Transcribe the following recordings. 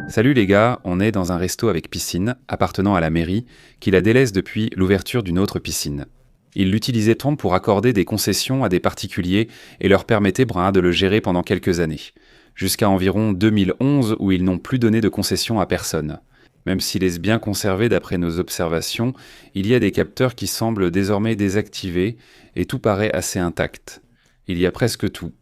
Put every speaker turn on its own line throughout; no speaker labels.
Salut les gars, on est dans un resto avec piscine, appartenant à la mairie, qui la délaisse depuis l'ouverture d'une autre piscine. Ils l'utilisaient pour accorder des concessions à des particuliers et leur permettait de le gérer pendant quelques années. Jusqu'à environ 2011 où ils n'ont plus donné de concessions à personne. Même s'il est bien conservé d'après nos observations, il y a des capteurs qui semblent désormais désactivés et tout paraît assez intact. Il y a presque tout.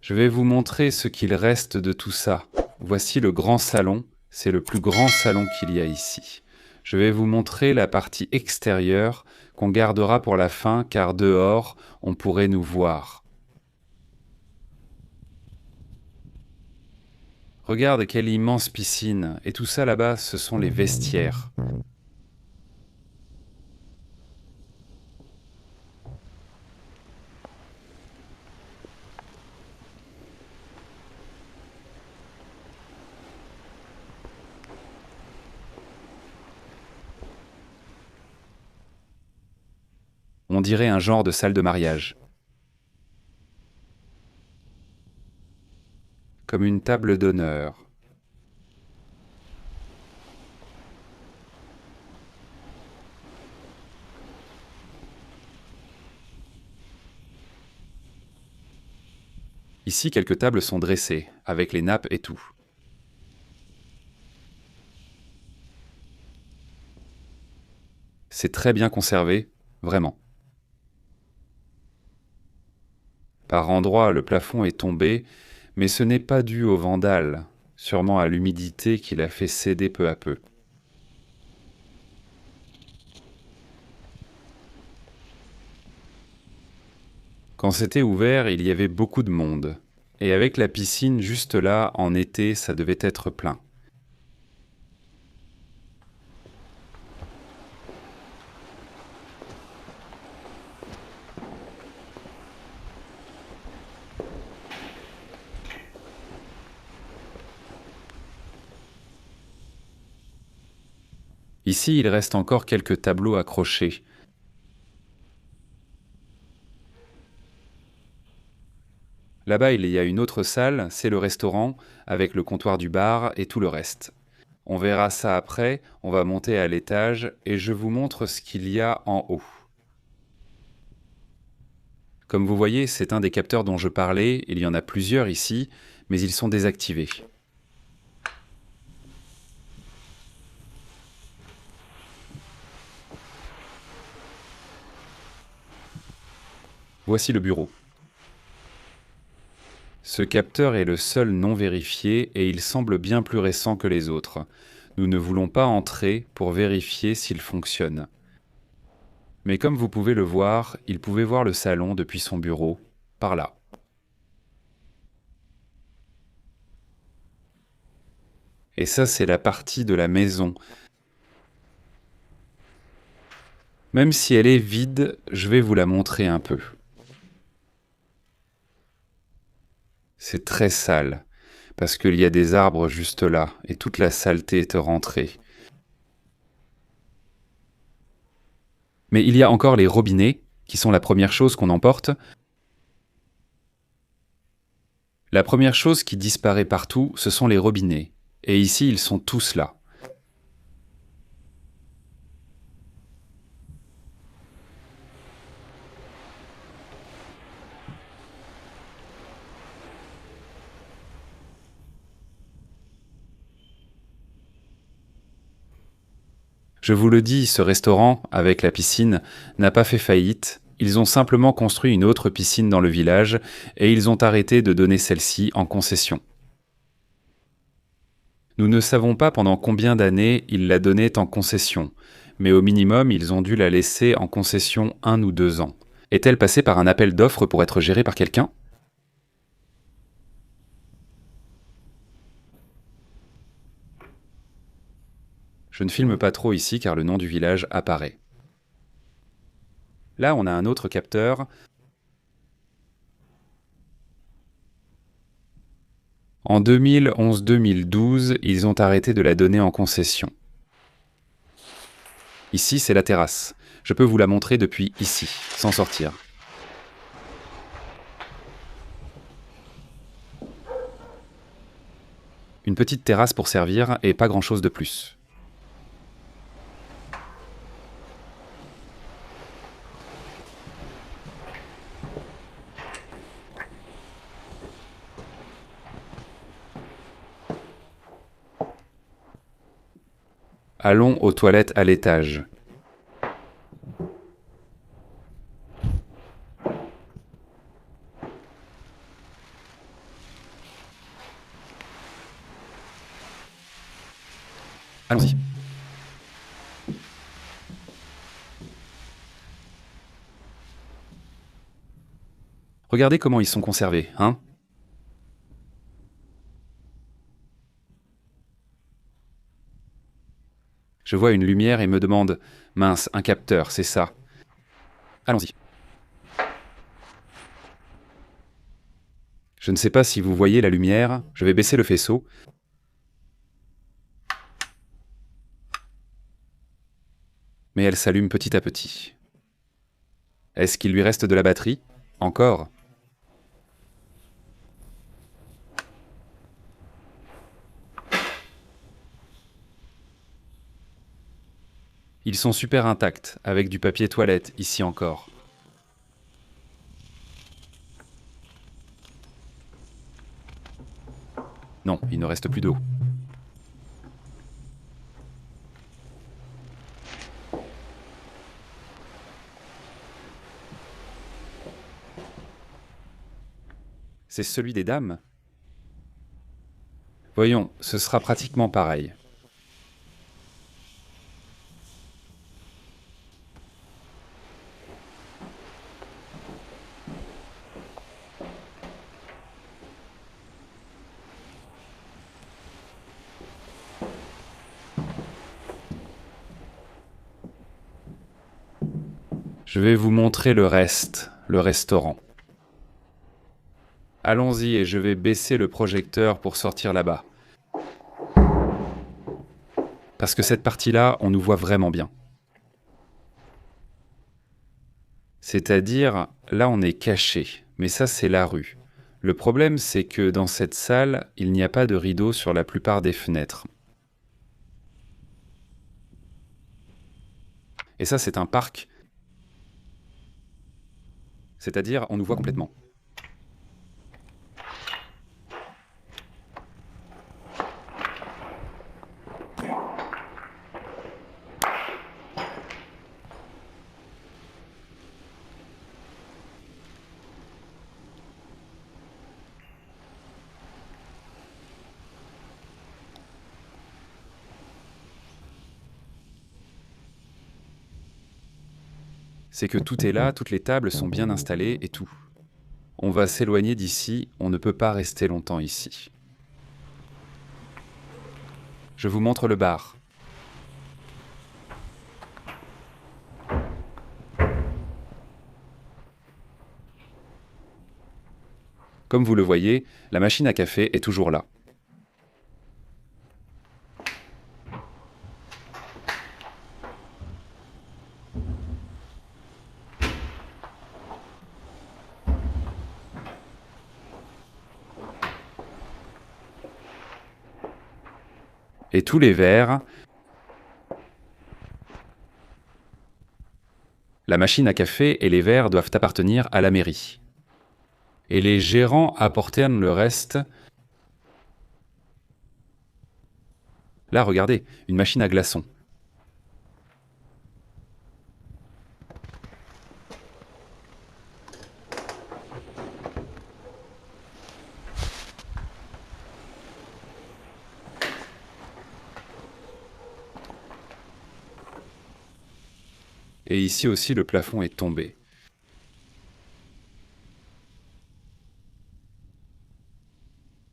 Je vais vous montrer ce qu'il reste de tout ça. Voici le grand salon. C'est le plus grand salon qu'il y a ici. Je vais vous montrer la partie extérieure qu'on gardera pour la fin car dehors, on pourrait nous voir. Regarde quelle immense piscine. Et tout ça là-bas, ce sont les vestiaires. On dirait un genre de salle de mariage. Comme une table d'honneur. Ici, quelques tables sont dressées, avec les nappes et tout. C'est très bien conservé, vraiment. Par endroits, le plafond est tombé, mais ce n'est pas dû aux vandales, sûrement à l'humidité qui l'a fait céder peu à peu. Quand c'était ouvert, il y avait beaucoup de monde. Et avec la piscine juste là, en été, ça devait être plein. Ici, il reste encore quelques tableaux accrochés. Là-bas, il y a une autre salle, c'est le restaurant, avec le comptoir du bar et tout le reste. On verra ça après, on va monter à l'étage et je vous montre ce qu'il y a en haut. Comme vous voyez, c'est un des capteurs dont je parlais, il y en a plusieurs ici, mais ils sont désactivés. Voici le bureau. Ce capteur est le seul non vérifié et il semble bien plus récent que les autres. Nous ne voulons pas entrer pour vérifier s'il fonctionne. Mais comme vous pouvez le voir, il pouvait voir le salon depuis son bureau, par là. Et ça, c'est la partie de la maison. Même si elle est vide, je vais vous la montrer un peu. C'est très sale, parce qu'il y a des arbres juste là, et toute la saleté est rentrée. Mais il y a encore les robinets, qui sont la première chose qu'on emporte. La première chose qui disparaît partout, ce sont les robinets. Et ici, ils sont tous là. Je vous le dis, ce restaurant, avec la piscine, n'a pas fait faillite. Ils ont simplement construit une autre piscine dans le village et ils ont arrêté de donner celle-ci en concession. Nous ne savons pas pendant combien d'années ils la donnaient en concession, mais au minimum, ils ont dû la laisser en concession 1 ou 2 ans. Est-elle passée par un appel d'offres pour être gérée par quelqu'un ? Je ne filme pas trop ici car le nom du village apparaît. Là, on a un autre capteur. En 2011-2012, ils ont arrêté de la donner en concession. Ici, c'est la terrasse. Je peux vous la montrer depuis ici, sans sortir. Une petite terrasse pour servir et pas grand-chose de plus. Allons aux toilettes à l'étage. Allons-y. Regardez comment ils sont conservés, hein? Je vois une lumière et me demande « Mince, un capteur, c'est ça. » Allons-y. Je ne sais pas si vous voyez la lumière, je vais baisser le faisceau. Mais elle s'allume petit à petit. Est-ce qu'il lui reste de la batterie? Encore? Ils sont super intacts, avec du papier toilette, ici encore. Non, il ne reste plus d'eau. C'est celui des dames? Voyons, ce sera pratiquement pareil. Je vais vous montrer le reste, le restaurant. Allons-y et je vais baisser le projecteur pour sortir là-bas. Parce que cette partie-là, on nous voit vraiment bien. C'est-à-dire, là on est caché, mais ça c'est la rue. Le problème c'est que dans cette salle, il n'y a pas de rideau sur la plupart des fenêtres. Et ça c'est un parc. C'est-à-dire, on nous voit complètement. C'est que tout est là, toutes les tables sont bien installées et tout. On va s'éloigner d'ici, on ne peut pas rester longtemps ici. Je vous montre le bar. Comme vous le voyez, la machine à café est toujours là. Et tous les verres, la machine à café et les verres doivent appartenir à la mairie. Et les gérants apportèrent le reste. Là, regardez, une machine à glaçons. Et ici aussi, le plafond est tombé.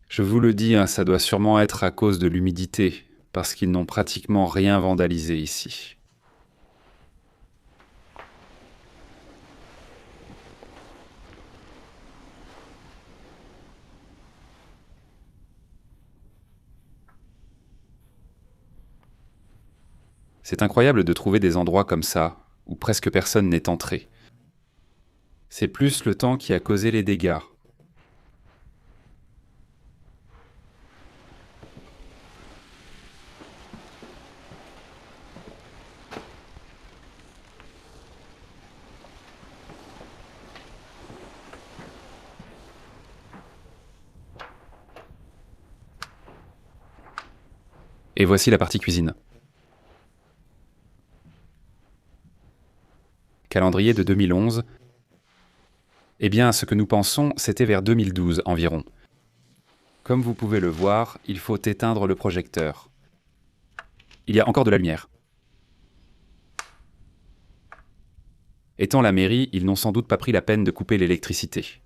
Je vous le dis, hein, ça doit sûrement être à cause de l'humidité, parce qu'ils n'ont pratiquement rien vandalisé ici. C'est incroyable de trouver des endroits comme ça, où presque personne n'est entré. C'est plus le temps qui a causé les dégâts. Et voici la partie cuisine. Calendrier de 2011. Eh bien, ce que nous pensons, c'était vers 2012 environ. Comme vous pouvez le voir, il faut éteindre le projecteur. Il y a encore de la lumière. Étant la mairie, ils n'ont sans doute pas pris la peine de couper l'électricité.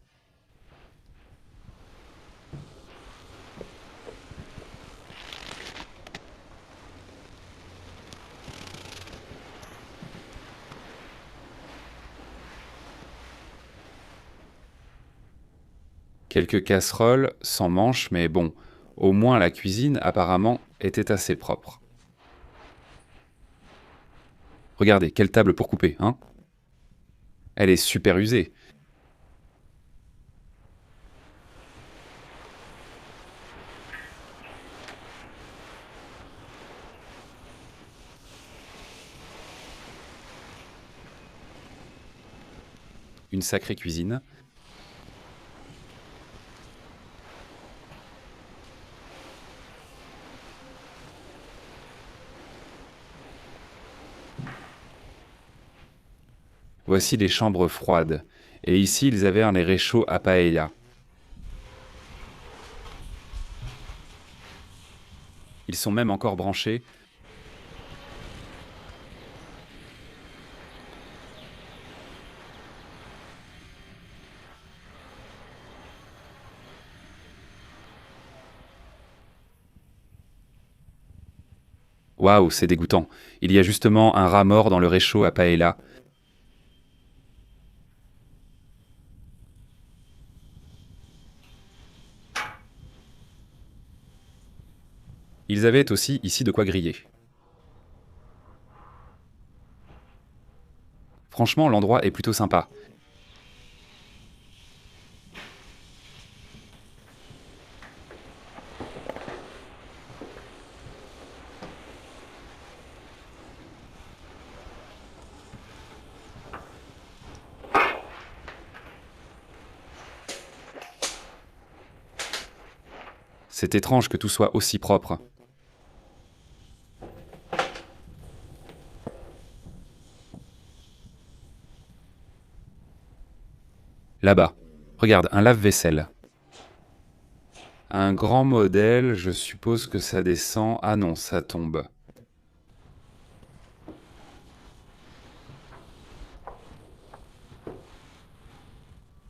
Quelques casseroles, sans manches, mais bon, au moins la cuisine, apparemment, était assez propre. Regardez, quelle table pour couper, hein? Elle est super usée. Une sacrée cuisine. Voici les chambres froides. Et ici, ils avaient les réchauds à paella. Ils sont même encore branchés. Waouh, c'est dégoûtant. Il y a justement un rat mort dans le réchaud à paella. Ils avaient aussi ici de quoi griller. Franchement, l'endroit est plutôt sympa. C'est étrange que tout soit aussi propre. Là-bas, regarde, un lave-vaisselle. Un grand modèle, je suppose que ça descend. Ah non, ça tombe.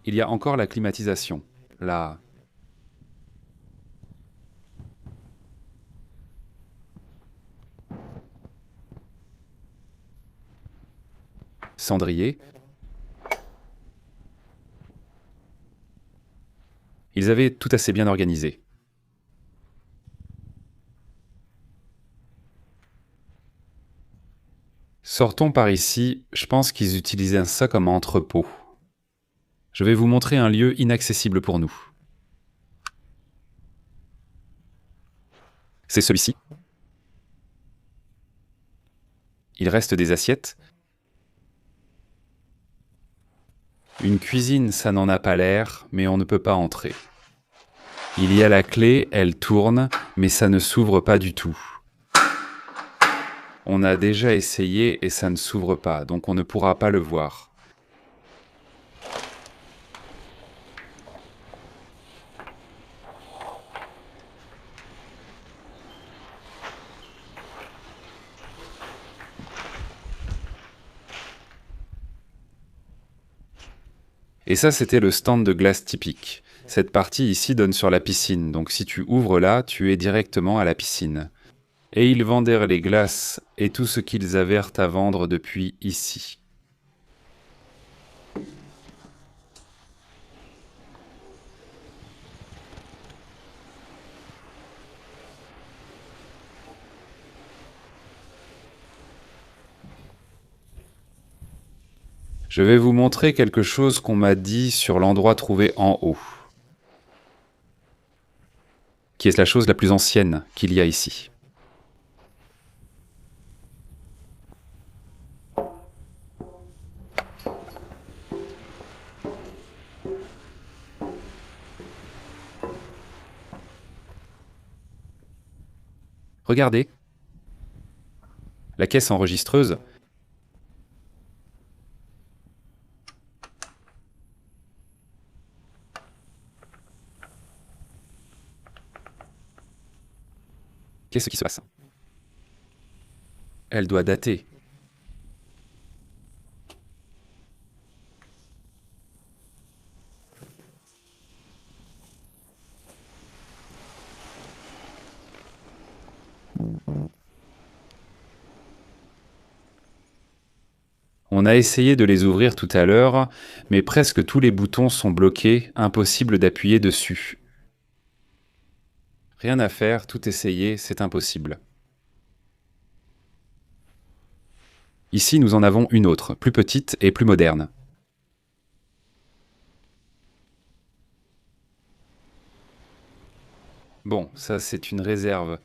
Il y a encore la climatisation. Là. Cendrier. Ils avaient tout assez bien organisé. Sortons par ici, je pense qu'ils utilisaient ça comme entrepôt. Je vais vous montrer un lieu inaccessible pour nous. C'est celui-ci. Il reste des assiettes. Une cuisine, ça n'en a pas l'air, mais on ne peut pas entrer. Il y a la clé, elle tourne, mais ça ne s'ouvre pas du tout. On a déjà essayé et ça ne s'ouvre pas, donc on ne pourra pas le voir. Et ça, c'était le stand de glace typique. Cette partie ici donne sur la piscine, donc si tu ouvres là, tu es directement à la piscine. Et ils vendèrent les glaces et tout ce qu'ils avaient à vendre depuis ici. Je vais vous montrer quelque chose qu'on m'a dit sur l'endroit trouvé en haut, qui est la chose la plus ancienne qu'il y a ici. Regardez. La caisse enregistreuse. Qu'est-ce qui se passe? Elle doit dater. On a essayé de les ouvrir tout à l'heure, mais presque tous les boutons sont bloqués, impossible d'appuyer dessus. Rien à faire, tout essayer, c'est impossible. Ici, nous en avons une autre, plus petite et plus moderne. Bon, ça c'est une réserve.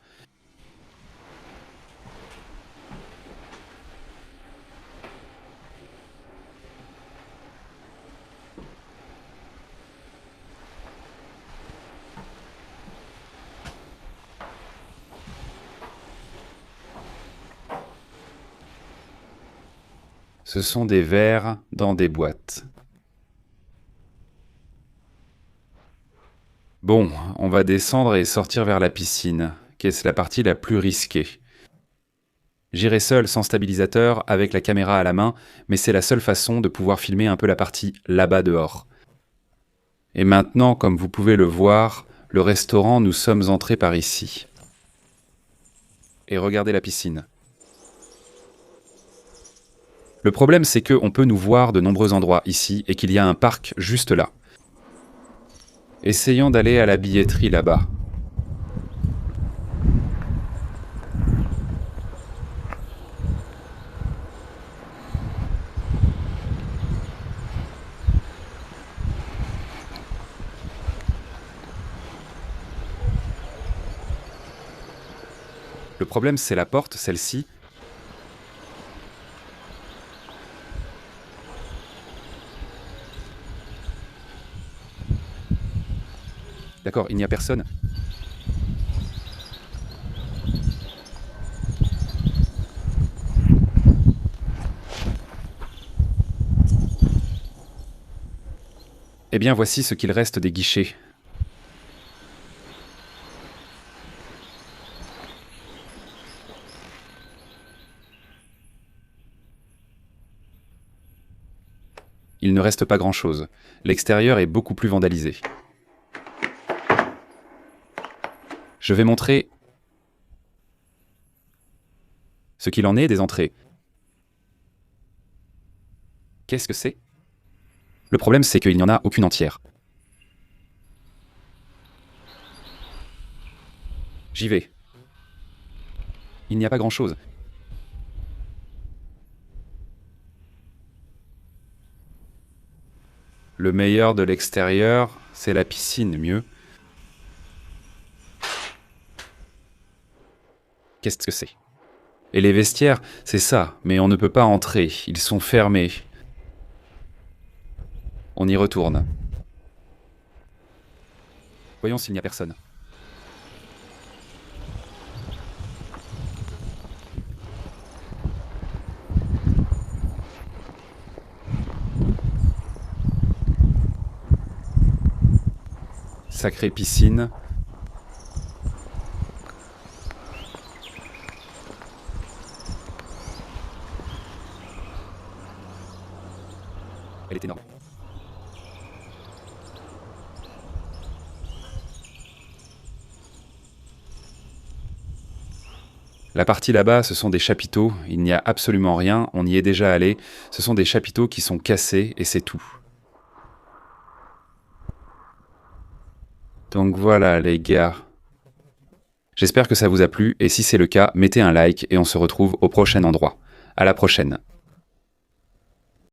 Ce sont des verres dans des boîtes. Bon, on va descendre et sortir vers la piscine, qu'est-ce la partie la plus risquée. J'irai seul sans stabilisateur, avec la caméra à la main, mais c'est la seule façon de pouvoir filmer un peu la partie là-bas dehors. Et maintenant, comme vous pouvez le voir, le restaurant, nous sommes entrés par ici. Et regardez la piscine. Le problème, c'est qu'on peut nous voir de nombreux endroits ici et qu'il y a un parc juste là. Essayons d'aller à la billetterie là-bas. Le problème, c'est la porte, celle-ci. D'accord, il n'y a personne. Eh bien, voici ce qu'il reste des guichets. Il ne reste pas grand-chose. L'extérieur est beaucoup plus vandalisé. Je vais montrer ce qu'il en est des entrées. Qu'est-ce que c'est? Le problème, c'est qu'il n'y en a aucune entière. J'y vais. Il n'y a pas grand-chose. Le meilleur de l'extérieur, c'est la piscine, mieux. Qu'est-ce que c'est? Et les vestiaires, c'est ça, mais on ne peut pas entrer, ils sont fermés. On y retourne. Voyons s'il n'y a personne. Sacrée piscine. Elle est énorme. La partie là-bas, ce sont des chapiteaux, il n'y a absolument rien, on y est déjà allé, ce sont des chapiteaux qui sont cassés et c'est tout. Donc voilà les gars. J'espère que ça vous a plu et si c'est le cas, mettez un like et on se retrouve au prochain endroit. À la prochaine.